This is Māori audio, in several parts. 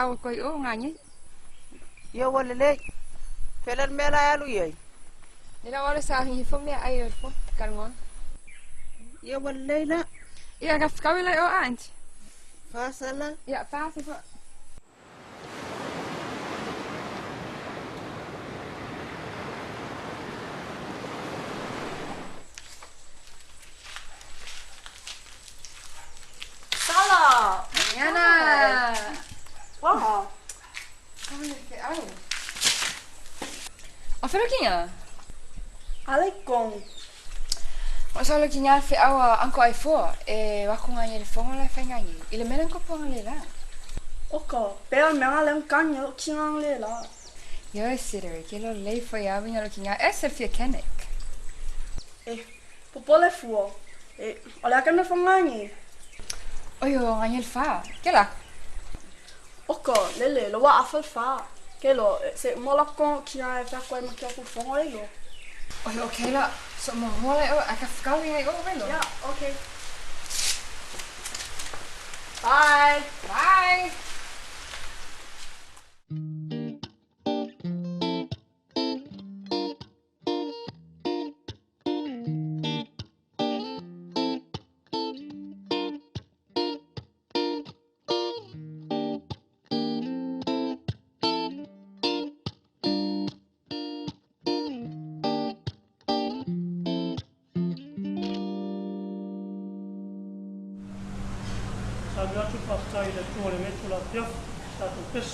Au koi o ngani. Ia walele. Felan mela alu ye. Ila wala sa hi fo me ai fo kalngon. Ia walele na. Ia ga skawila o aunt. Fasala. Ia fasi fo. Sala. Yana. Wow. Kami ke au. O fero kinga. Alaikum. O solo kinga fe au anko ai fo e wa ko ngani le fo la fa ngani. Ile melen ko pon le la. Oko, pea mea lem kanyo kingang le la. Yo sitter ke lo le fo ya vinga lo kinga ese fi kenek. Popole fuo. Olha que me fangani. Oyo ngani le fa. Ke la. Oko, lele, lo wa afal fa. Que lo, se mola con kinga e fa koe ma kia ku fongo e lo. Oyo okay la. So mo mola o aka skawi ai o velo. Ja, okay. Bye. Bye. Samia tu pasai le tu le metu la pia ta tu pes.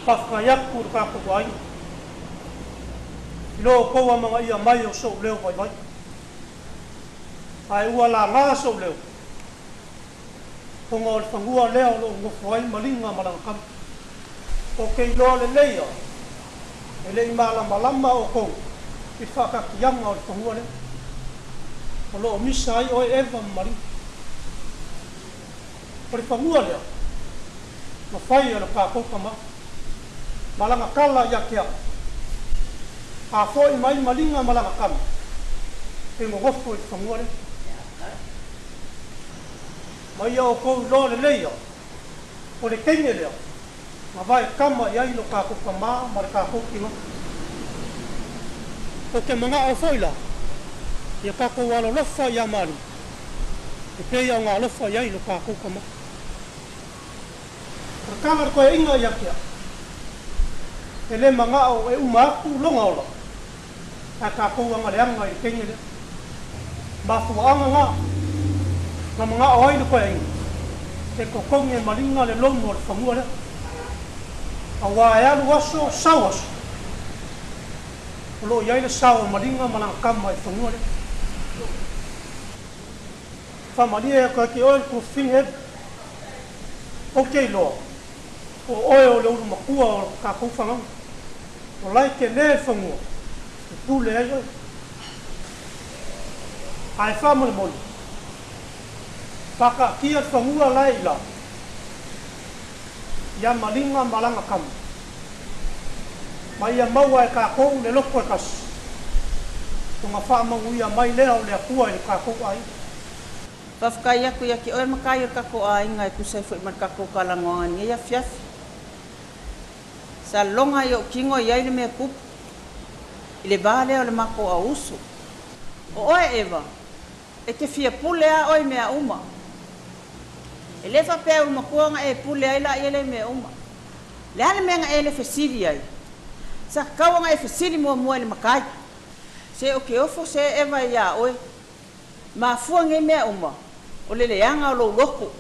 Pafkayak kur ka ko wai. Lo ko wa mga ia mai o so leo vai vai. Ai wala la so leo. Pongol pangua leo lo ngo foi malinga malang kam. O ke lo le leo. Ele mala malama o ko. Ki faka yang o pangua le. O lo misai o eva mari. Por pangua leo. Ma fai o ka ko kama. Malanga kala ya kia. A foi mai malinga malanga kam. E mo gofo i famore. Mai o ko lo le leio. O le kenge leo. Ma vai kama ia ino ka ko kama mar ka ko kino. O ke manga o foi la. Ia ka ko walo lofa ia mari. E pe ia nga lofa ia ino ka ko kama. Kala ko inga ya kia. Ele manga o e uma ku longa ola. Aka ko anga le anga i kenge le. Ba fu anga nga. Na manga o ai ko ai. E ko konge malinga le lomo o famua le. Awa ya lu waso sawas. Lo ya ile sawa malinga mana kama i famua le. Fa malia ko ki ol ku finhe. Okay lo. O oe o leo makua o ka kufanga o lai ke le fango o tu le ai ai famo le moli paka kia fangua lai la ya malinga malanga kam mai ya maua e ka kou le loko e kas tunga fama uia mai lea o le akua e ka kou ai Pafkai aku ya ki oe makai ka ko ai ngai ku sai foi mar ka ko kalangoa ni ya fiafi. Sa longa yo kingo ia ile me kup. Ile vale o le mako a uso. O oe eva. E ke fia pule a oe mea uma. E le fa pe uma kuanga e pule ai la ile mea uma. Le ale menga ele fesili ai. Sa kawanga e fesili mo mo le makai. Se o ke ofo se eva ia oe. Ma fuange mea uma. O le leanga o lo loko.